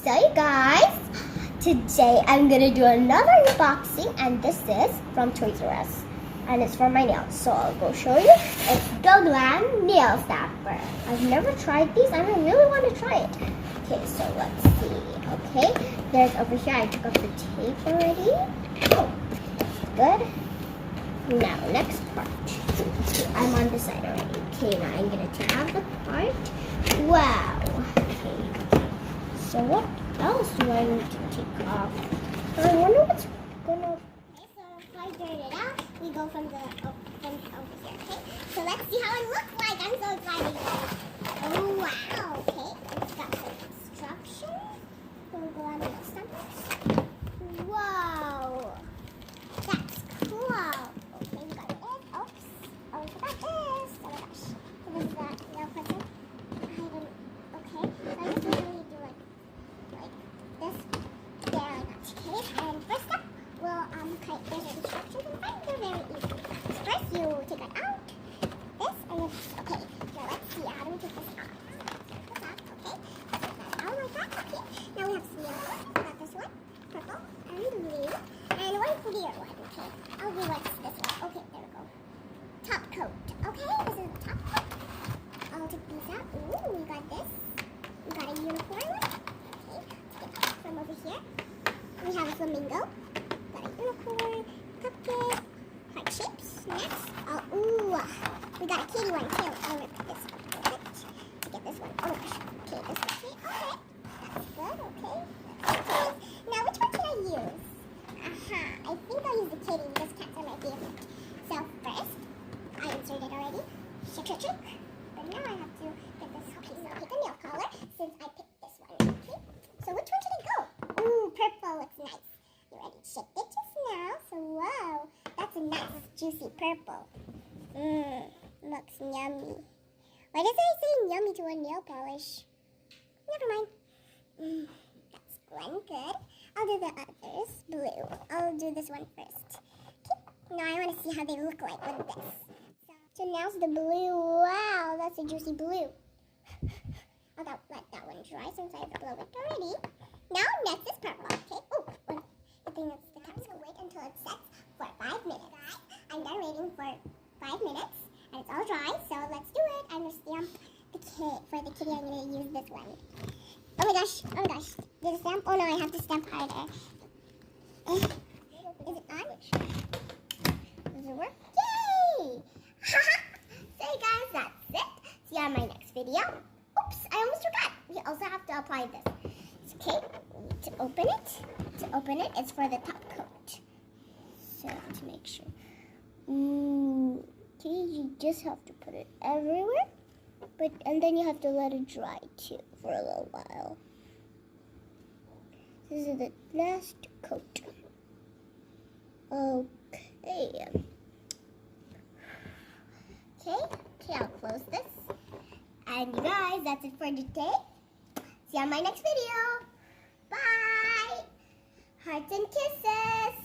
So you guys, today I'm gonna do another unboxing, and this is from Toys R Us, and it's for my nails. So I'll go show you. It's the Glam Nail Stamper. I've never tried these, and I really want to try it. Okay, so let's see. Okay, there's over here. I took off the tape already. Oh, good. Now next part. Okay, I'm on the side already. Okay, now I'm gonna take out the part. Wow. Okay. So what else do I need to take off? I wonder what's gonna. Okay, so if I get it out, we go from the over here. Okay. So let's see how it looks like. I'm so excited. Oh wow. Okay. It's got some instructions. So we'll go on the stampers. Wow. That's cool. Okay, we got this. Oops. Oh, we forgot this. Oh my gosh. What is that? No question. Okay. So I just usually do like this. There, like that. Okay. And first up, we'll there's instructions in front. They're very easy. So first, you take it out. This and then okay. Now let's see. How do we take this out? This out. Okay. Take that out like that. Okay. Now we have some yellow. We got this one, purple and blue, and one clear one. Okay. I'll do like this one. Okay. There we go. Top coat. Okay. This is the top coat. I'll take these out. Ooh, we got this. We got a unicorn one. Okay. Let's get out from over here. We have a flamingo. Got a unicorn, cupcake, heart shapes. Next, ooh, we got a kitty one too. I'll rip this one. Perfect. To get this one. Oh my gosh. Okay, this one. Okay. That's good. Okay. Okay. Now, which one should I use? I think I'll use the kitty because cats are my favorite. So first, I inserted already. Shake, shake, shake. But now I have to get this. Okay, so I'll pick a nail color since I picked this one. Okay. So which one should I go? Ooh, purple looks nice. You ready? Shake it just now. So whoa, that's a nice juicy purple. Looks yummy. Why does I say yummy to a nail polish? Never mind. That's one good. I'll do the others. Blue. I'll do this one first. Okay. Now I want to see how they look like with this. So now's the blue. Wow, that's a juicy blue. I'll let that one dry since I blow it already. Now next is purple. Okay. Oh, the thing is the cap's gonna wait until it sets for 5 minutes. I'm done waiting for 5 minutes and it's all dry. So let's do it. I'm gonna stamp the kit. For the kitty, I'm gonna use this one. Oh my gosh. Oh my gosh. Did it stamp? Oh no, I have to stamp harder. Is it on? Does it work? Yay! So guys, that's it. See you on my next video. Oops, I almost forgot. We also have to apply this. Okay, to open it, it's for the top coat. So to make sure. Okay, you just have to put it everywhere. And then you have to let it dry too for a little while. This is the last coat. Okay. Okay, I'll close this. And you guys, that's it for today. See you on my next video. Bye. Hearts and kisses.